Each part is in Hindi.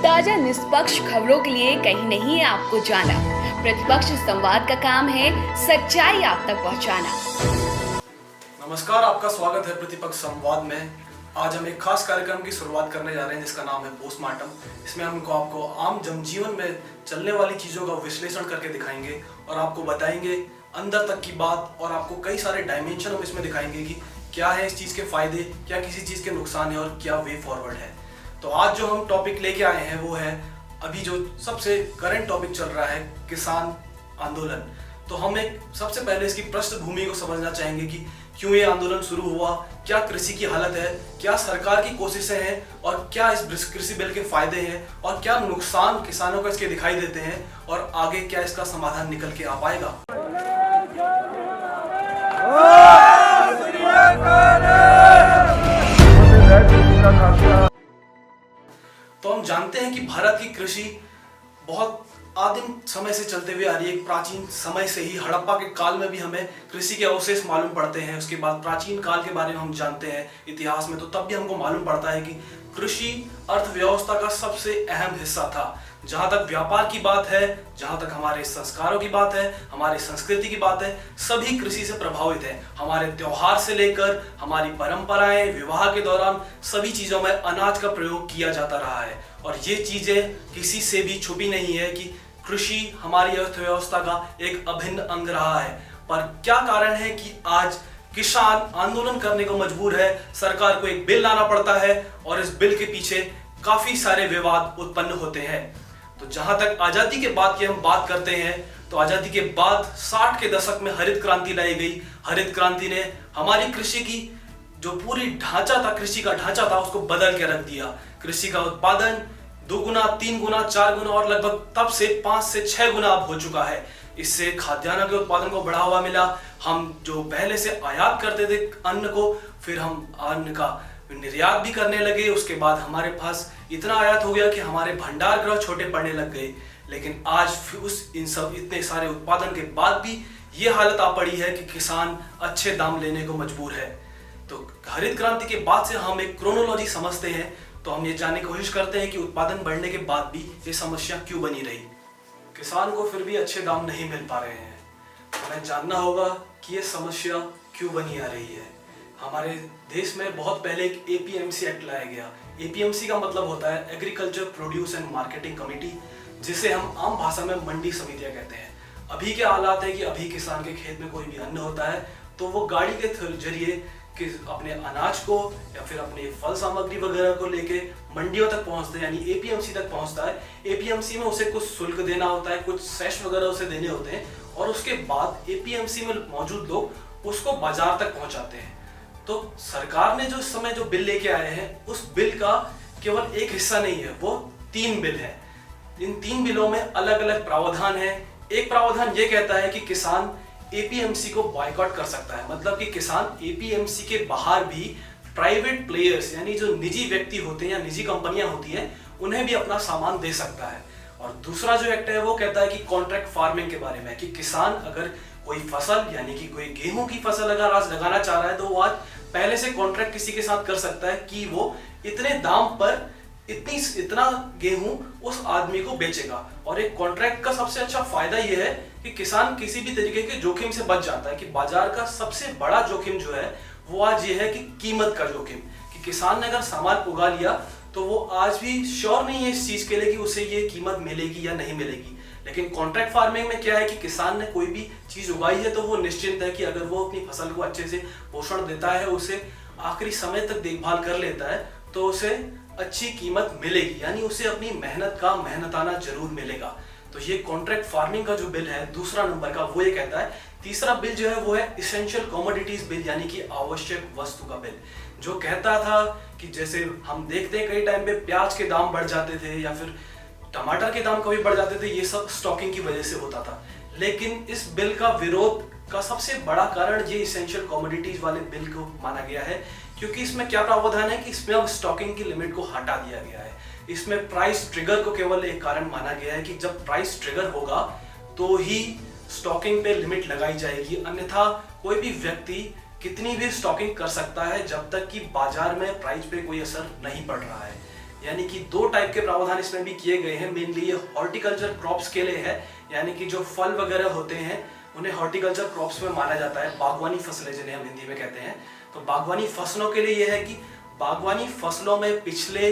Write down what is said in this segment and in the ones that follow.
ताजा निष्पक्ष खबरों के लिए कहीं नहीं है आपको जाना। प्रतिपक्ष संवाद का काम है सच्चाई आप तक पहुंचाना। नमस्कार, आपका स्वागत है प्रतिपक्ष संवाद में। आज हम एक खास कार्यक्रम की शुरुआत करने जा रहे हैं जिसका नाम है पोस्टमार्टम। इसमें हमको आपको आम जनजीवन में चलने वाली चीज़ों का विश्लेषण करके दिखाएंगे और आपको बताएंगे अंदर तक की बात, और आपको कई सारे डायमेंशन हम इसमें दिखाएंगे कि क्या है इस चीज़ के फायदे, क्या किसी चीज़ के नुकसान है और क्या वे फॉरवर्ड है। तो आज जो हम टॉपिक लेके आए हैं वो है अभी जो सबसे करंट टॉपिक चल रहा है, किसान आंदोलन। तो हम एक सबसे पहले इसकी पृष्ठभूमि को समझना चाहेंगे कि क्यों ये आंदोलन शुरू हुआ, क्या कृषि की हालत है, क्या सरकार की कोशिशें हैं और क्या इस कृषि बिल के फायदे हैं और क्या नुकसान किसानों को इसके दिखाई देते हैं और आगे क्या इसका समाधान निकल के आ पाएगा। तो हम जानते हैं कि भारत की कृषि बहुत आदिम समय से चलते हुए आ रही है। प्राचीन समय से ही हड़प्पा के काल में भी हमें कृषि के अवशेष मालूम पड़ते हैं। उसके बाद प्राचीन काल के बारे में हम जानते हैं इतिहास में, तो तब भी हमको मालूम पड़ता है कि कृषि अर्थव्यवस्था का सबसे अहम हिस्सा था। जहाँ तक व्यापार की बात है, जहाँ तक हमारे संस्कारों की बात है, हमारी संस्कृति की बात है, सभी कृषि से प्रभावित है। हमारे त्योहार से लेकर हमारी परंपराएं, विवाह के दौरान सभी चीज़ों में अनाज का प्रयोग किया जाता रहा है। और ये चीज़ें किसी से भी छुपी नहीं है कि कृषि हमारी अर्थव्यवस्था का एक अभिन्न अंग रहा है। पर क्या कारण है कि आज किसान आंदोलन करने को मजबूर है, सरकार को एक बिल लाना पड़ता है और इस बिल के पीछे काफी सारे विवाद उत्पन्न होते हैं। तो जहां तक आजादी के बाद की हम बात करते हैं, तो आजादी के बाद 60 के दशक में हरित क्रांति लाई गई। हरित क्रांति ने हमारी कृषि की जो पूरी ढांचा था, कृषि का ढांचा था, उसको बदल के रख दिया। कृषि का उत्पादन 2 गुना, 3 गुना, 4 गुना और लगभग तब से 5 से 6 गुना अब हो चुका है। इससे खाद्यान्न के उत्पादन को बढ़ावा मिला। हम जो पहले से आयात करते थे अन्न को, फिर हम अन्न का निर्यात भी करने लगे। उसके बाद हमारे पास इतना आयात हो गया कि हमारे भंडार गृह छोटे पड़ने लग गए। लेकिन आज इतने सारे उत्पादन के बाद भी ये हालत आ पड़ी है कि किसान अच्छे दाम लेने को मजबूर है। तो हरित क्रांति के बाद से हम एक क्रोनोलॉजी समझते हैं, तो हम ये जानने की कोशिश करते हैं कि उत्पादन बढ़ने के बाद भी ये समस्या क्यों बनी रही। किसान को फिर भी अच्छे दाम नहीं मिल पा रहे हैं। हमें जानना होगा कि ये समस्या क्यों बनी आ रही है। हमारे देश में बहुत पहले एक एपीएमसी एक्ट लाया गया। एपीएमसी का मतलब होता है agriculture produce and marketing committee, जिसे हम आम भाषा में मंडी समितियां कहते हैं। अभी के हालात है कि अभी किसान के खेत में कोई भी अन्न होता है तो वो गाड़ी के जरिए कि अपने अनाज को या फिर अपने फल सामग्री वगैरह को लेके मंडियों तक पहुंचते हैं, यानी एपीएमसी तक पहुंचता है। एपीएमसी में उसे कुछ शुल्क देना होता है, कुछ सेस वगैरह उसे देने होते हैं, और उसके बाद एपीएमसी में मौजूद लोग उसको बाजार तक पहुंचाते हैं। तो सरकार ने जो इस समय जो बिल लेके आए हैं, उस बिल का केवल एक हिस्सा नहीं है, वो 3 बिल है। इन 3 बिलों में अलग अलग प्रावधान है। एक प्रावधान ये कहता है कि किसान एपीएमसी को बॉयकॉट कर सकता है, मतलब कि किसान एपीएमसी के बाहर भी प्राइवेट प्लेयर्स, यानी जो निजी व्यक्ति होते हैं या निजी कंपनियां होती हैं, उन्हें भी अपना सामान दे सकता है। और दूसरा जो एक्ट है वो कहता है कि कॉन्ट्रैक्ट फार्मिंग के बारे में, कि किसान अगर कोई फसल यानी कि कोई गेहूं की फसल अगर आज लगाना चाह रहा है तो वो आज पहले से कॉन्ट्रैक्ट किसी के साथ कर सकता है कि वो इतने दाम पर इतना गेहूं उस आदमी को बेचेगा। और एक कॉन्ट्रैक्ट का सबसे अच्छा फायदा यह है कि किसान किसी भी तरीके के जोखिम से बच जाता है। कि बाजार का सबसे बड़ा जोखिम जो है वो आज ये है कि कीमत का जोखिम, कि किसान ने अगर सामान उगा लिया तो वो आज भी श्योर नहीं है इस चीज के लिए कि उसे ये कीमत मिलेगी या नहीं मिलेगी। लेकिन कॉन्ट्रैक्ट फार्मिंग में क्या है कि किसान ने कोई भी चीज उगाई है तो वो निश्चिंत है कि अगर वो अपनी फसल को अच्छे से पोषण देता है, उसे आखिरी समय तक देखभाल कर लेता है, तो उसे अच्छी कीमत मिलेगी, यानी उसे अपनी मेहनत का मेहनताना जरूर मिलेगा। तो ये कॉन्ट्रैक्ट फार्मिंग का जो बिल है दूसरा नंबर का, वो ये कहता है। तीसरा बिल जो है वो है इसेंशियल कमोडिटीज बिल, यानी कि आवश्यक वस्तु का बिल, जो कहता था कि जैसे हम देखते हैं कई टाइम पे प्याज के दाम बढ़ जाते थे या फिर टमाटर के दाम कभी बढ़ जाते थे, ये सब स्टॉकिंग की वजह से होता था। लेकिन इस बिल का विरोध का सबसे बड़ा कारण ये इसेंशियल कमोडिटीज वाले बिल को माना गया है, क्योंकि इसमें क्या प्रावधान है कि इसमें अब स्टॉकिंग की लिमिट को हटा दिया गया है। इसमें प्राइस ट्रिगर को केवल एक कारण माना गया है कि जब प्राइस ट्रिगर होगा तो ही स्टॉकिंग पे लिमिट लगाई जाएगी, अन्यथा कोई भी व्यक्ति कितनी भी स्टॉकिंग कर सकता है जब तक कि बाजार में प्राइस पे कोई असर नहीं पड़ रहा है। यानी कि 2 टाइप के प्रावधान इसमें भी किए गए हैं। मेनली ये हॉर्टिकल्चर क्रॉप्स के लिए है, यानी कि जो फल वगैरह होते हैं उन्हें हॉर्टिकल्चर क्रॉप्स में माना जाता है, बागवानी फसलें जिन्हें हम हिंदी में कहते हैं। तो बागवानी फसलों के लिए यह है कि बागवानी फसलों में पिछले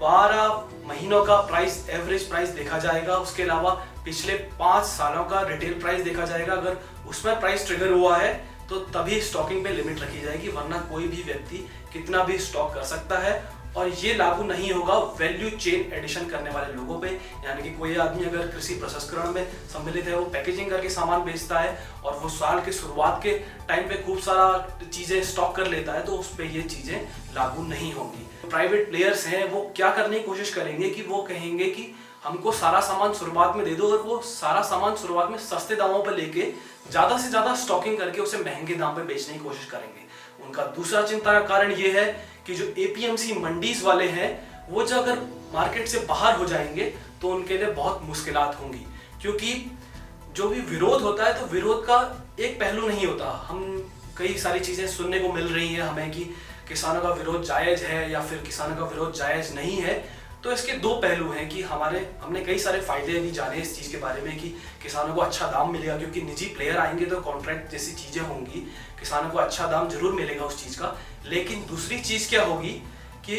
12 महीनों का प्राइस, एवरेज प्राइस देखा जाएगा। उसके अलावा पिछले 5 सालों का रिटेल प्राइस देखा जाएगा। अगर उसमें प्राइस ट्रिगर हुआ है तो तभी स्टॉकिंग पे लिमिट रखी जाएगी, वरना कोई भी व्यक्ति कितना भी स्टॉक कर सकता है। और ये लागू नहीं होगा वैल्यू चेन एडिशन करने वाले लोगों पे, यानी कि कोई आदमी अगर कृषि प्रसंस्करण में सम्मिलित है, वो पैकेजिंग करके सामान बेचता है और वो साल के शुरुआत के टाइम पे खूब सारा चीजें स्टॉक कर लेता है, तो उस पे ये चीजें लागू नहीं होंगी। प्राइवेट प्लेयर्स हैं वो क्या करने की कोशिश करेंगे कि वो कहेंगे कि हमको सारा सामान शुरुआत में दे दो, और वो सारा सामान शुरुआत में सस्ते दामों पर लेके ज्यादा से ज्यादा स्टॉकिंग करके उसे महंगे दाम पे बेचने की कोशिश करेंगे। उनका दूसरा चिंता का कारण ये है कि जो एपीएमसी मंडीज वाले हैं वो जो अगर मार्केट से बाहर हो जाएंगे तो उनके लिए बहुत मुश्किलात होंगी, क्योंकि जो भी विरोध होता है तो विरोध का एक पहलू नहीं होता। हम कई सारी चीजें सुनने को मिल रही हैं हमें कि किसानों का विरोध जायज है या फिर किसानों का विरोध जायज नहीं है। तो इसके 2 पहलू हैं कि हमने कई सारे फायदे भी जाने इस चीज के बारे में कि किसानों को अच्छा दाम मिलेगा, क्योंकि निजी प्लेयर आएंगे तो कॉन्ट्रैक्ट जैसी चीजें होंगी, किसानों को अच्छा दाम जरूर मिलेगा उस चीज का। लेकिन दूसरी चीज क्या होगी कि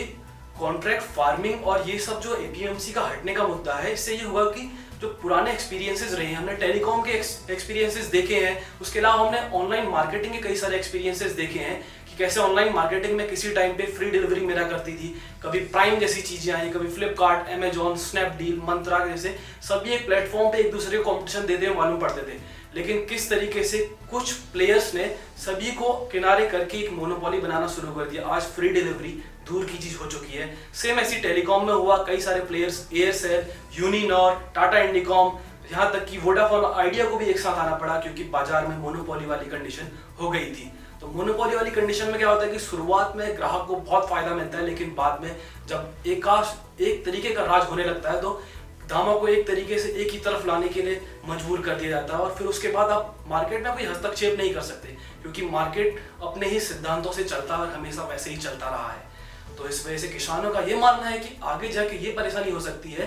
कॉन्ट्रैक्ट फार्मिंग और ये सब जो एपीएमसी का हटने का मुद्दा है, इससे ये होगा कि जो पुराने एक्सपीरियंसेस रहे हैं, हमने टेलीकॉम के एक्सपीरियंसेस देखे हैं, उसके अलावा हमने ऑनलाइन मार्केटिंग के कई सारे एक्सपीरियंसेस देखे हैं कि कैसे ऑनलाइन मार्केटिंग में किसी टाइम पे फ्री डिलीवरी मिला करती थी। कभी प्राइम जैसी चीजें आई, कभी फ्लिपकार्ट, अमेजॉन, स्नैपडील, मंत्रा जैसे सभी एक प्लेटफॉर्म पे एक दूसरे को कॉम्पिटिशन देते हुए मालूम पड़ते थे। लेकिन किस तरीके से कुछ प्लेयर्स ने सभी को किनारे करके एक मोनोपोली बनाना शुरू कर दिया। आज फ्री डिलीवरी दूर की चीज हो चुकी है। सेम ऐसी टेलीकॉम में हुआ, कई सारे players, Aircel, Uninor, Tata Indicom, यहाँ तक कि वोडाफोन, आइडिया को भी एक साथ आना पड़ा, क्योंकि बाजार में मोनोपोली वाली कंडीशन हो गई थी। तो मोनोपोली वाली कंडीशन में क्या होता है कि शुरुआत में ग्राहक को बहुत फायदा मिलता है, लेकिन बाद में जब एक तरीके का राज होने लगता है तो दामों को एक तरीके से एक ही तरफ लाने के लिए मजबूर कर दिया जाता है, और फिर उसके बाद आप मार्केट में कोई हस्तक्षेप नहीं कर सकते, क्योंकि मार्केट अपने ही सिद्धांतों से चलता है और हमेशा वैसे ही चलता रहा है। तो इस वजह से किसानों का ये मानना है कि आगे जाके ये परेशानी हो सकती है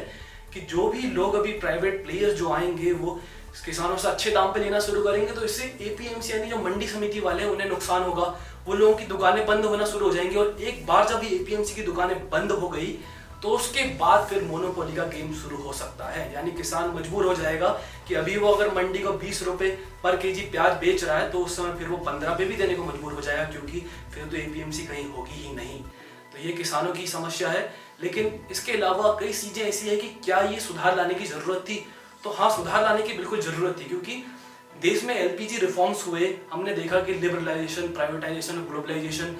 कि जो भी लोग अभी प्राइवेट प्लेयर जो आएंगे वो किसानों से अच्छे दाम पे लेना शुरू करेंगे, तो इससे एपीएमसी यानी जो मंडी समिति वाले हैं उन्हें नुकसान होगा। वो लोगों की दुकानें बंद होना शुरू हो जाएंगी, और एक बार जब ये एपीएमसी की दुकानें बंद हो गई तो उसके बाद फिर मोनोपोली का गेम शुरू हो सकता है। यानी किसान मजबूर हो जाएगा कि अभी वो अगर मंडी को 20 रुपए पर केजी प्याज बेच रहा है तो उस समय फिर वो 15 पे भी देने को मजबूर हो जाएगा, क्योंकि फिर तो एपीएमसी कहीं होगी ही नहीं। तो ये किसानों की समस्या है। लेकिन इसके अलावा कई चीजें ऐसी है कि क्या ये सुधार लाने की जरूरत थी? तो हाँ, सुधार लाने की बिल्कुल जरूरत थी, क्योंकि देश में एलपीजी रिफॉर्म्स हुए। हमने देखा कि लिबरलाइजेशन, प्राइवेटाइजेशन, ग्लोबलाइजेशन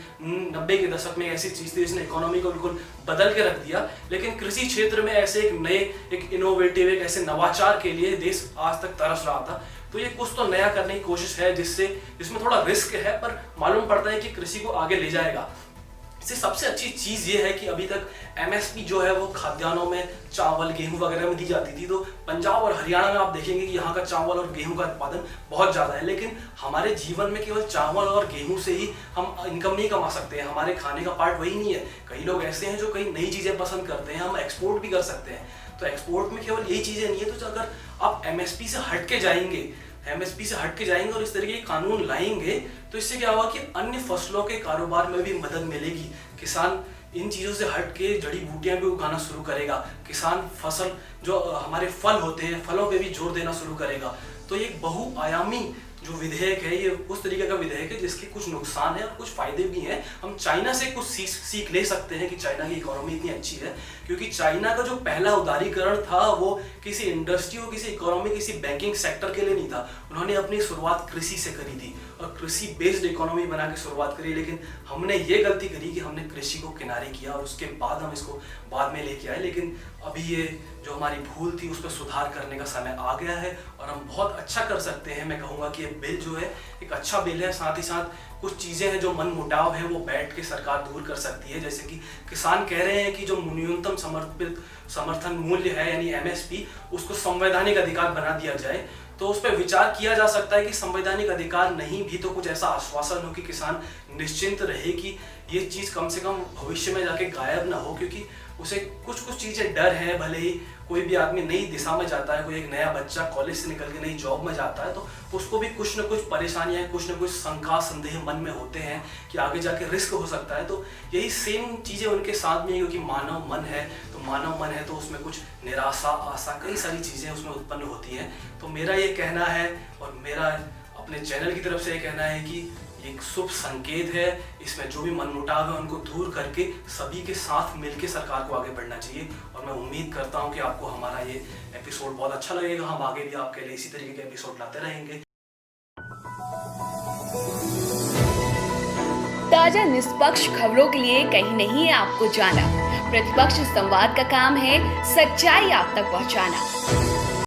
90 के दशक में ऐसी चीज थी जिसने इकोनॉमी को बिल्कुल बदल के रख दिया। लेकिन कृषि क्षेत्र में ऐसे एक इनोवेटिव, एक ऐसे नवाचार के लिए देश आज तक तरस रहा था। तो ये कुछ तो नया करने की कोशिश है जिसमें थोड़ा रिस्क है, पर मालूम पड़ता है कि कृषि को आगे ले जाएगा। इससे सबसे अच्छी चीज ये है कि अभी तक एमएसपी जो है वो खाद्यान्नों में चावल, गेहूं वगैरह में दी जाती थी। तो पंजाब और हरियाणा में आप देखेंगे कि यहाँ का चावल और गेहूं का उत्पादन बहुत ज्यादा है, लेकिन हमारे जीवन में केवल चावल और गेहूं से ही हम इनकम नहीं कमा सकते हैं। हमारे खाने का पार्ट वही नहीं है। कई लोग ऐसे हैं जो कई नई चीजें पसंद करते हैं, हम एक्सपोर्ट भी कर सकते हैं। तो एक्सपोर्ट में केवल यही चीजें नहीं है। तो अगर आप एमएसपी से हट के जाएंगे और इस तरीके के कानून लाएंगे तो इससे क्या होगा कि अन्य फसलों के कारोबार में भी मदद मिलेगी। किसान इन चीज़ों से हट के जड़ी बूटियां भी उगाना शुरू करेगा। किसान फसल जो हमारे फल होते हैं, फलों पे भी जोर देना शुरू करेगा। तो ये बहुआयामी जो विधेयक है, ये उस तरीके का विधेयक है जिसके कुछ नुकसान है और कुछ फायदे भी हैं। हम चाइना से कुछ सीख ले सकते हैं कि चाइना की इकोनॉमी इतनी अच्छी है, क्योंकि चाइना का जो पहला उदारीकरण था वो किसी इंडस्ट्री और किसी इकोनॉमी, किसी बैंकिंग सेक्टर के लिए नहीं था। उन्होंने अपनी शुरुआत कृषि से करी थी और कृषि बेस्ड इकोनॉमी बना के शुरुआत करी। लेकिन हमने ये गलती करी कि हमने कृषि को किनारे किया और उसके बाद हम इसको बाद में लेके आए। लेकिन अभी ये जो हमारी भूल थी उस पर सुधार करने का समय आ गया है और हम बहुत अच्छा कर सकते हैं। मैं कहूँगा कि ये बिल जो है एक अच्छा बिल है। साथ ही साथ कुछ चीज़ें हैं जो मन मुटाव है वो बैठ के सरकार दूर कर सकती है। जैसे कि किसान कह रहे हैं कि जो न्यूनतम समर्थन मूल्य है यानी एमएसपी, उसको संवैधानिक अधिकार बना दिया जाए। तो उस पर विचार किया जा सकता है कि संवैधानिक अधिकार नहीं भी तो कुछ ऐसा आश्वासन हो कि किसान निश्चिंत रहे कि ये चीज़ कम से कम भविष्य में जाके गायब ना हो, क्योंकि उसे कुछ कुछ चीज़ें डर हैं। भले ही कोई भी आदमी नई दिशा में जाता है, कोई एक नया बच्चा कॉलेज से निकल के नई जॉब में जाता है, तो उसको भी कुछ न कुछ परेशानियां, कुछ न कुछ शंका संदेह मन में होते हैं कि आगे जाके रिस्क हो सकता है। तो यही सेम चीज़ें उनके साथ में है, क्योंकि मानव मन है, तो मानव मन है तो उसमें कुछ निराशा, आशा, कई सारी चीज़ें उसमें उत्पन्न होती हैं। तो मेरा ये कहना है और मेरा अपने चैनल की तरफ से ये कहना है कि एक शुभ संकेत है, इसमें जो भी मनमुटाव है उनको दूर करके सभी के साथ मिलके सरकार को आगे बढ़ना चाहिए। और मैं उम्मीद करता हूं कि आपको हमारा ये एपिसोड बहुत अच्छा लगेगा। हम आगे भी आपके लिए इसी तरीके के एपिसोड लाते रहेंगे। ताजा निष्पक्ष खबरों के लिए कहीं नहीं है आपको जाना। प्रतिपक्ष संवाद का काम है सच्चाई आप तक पहुंचाना।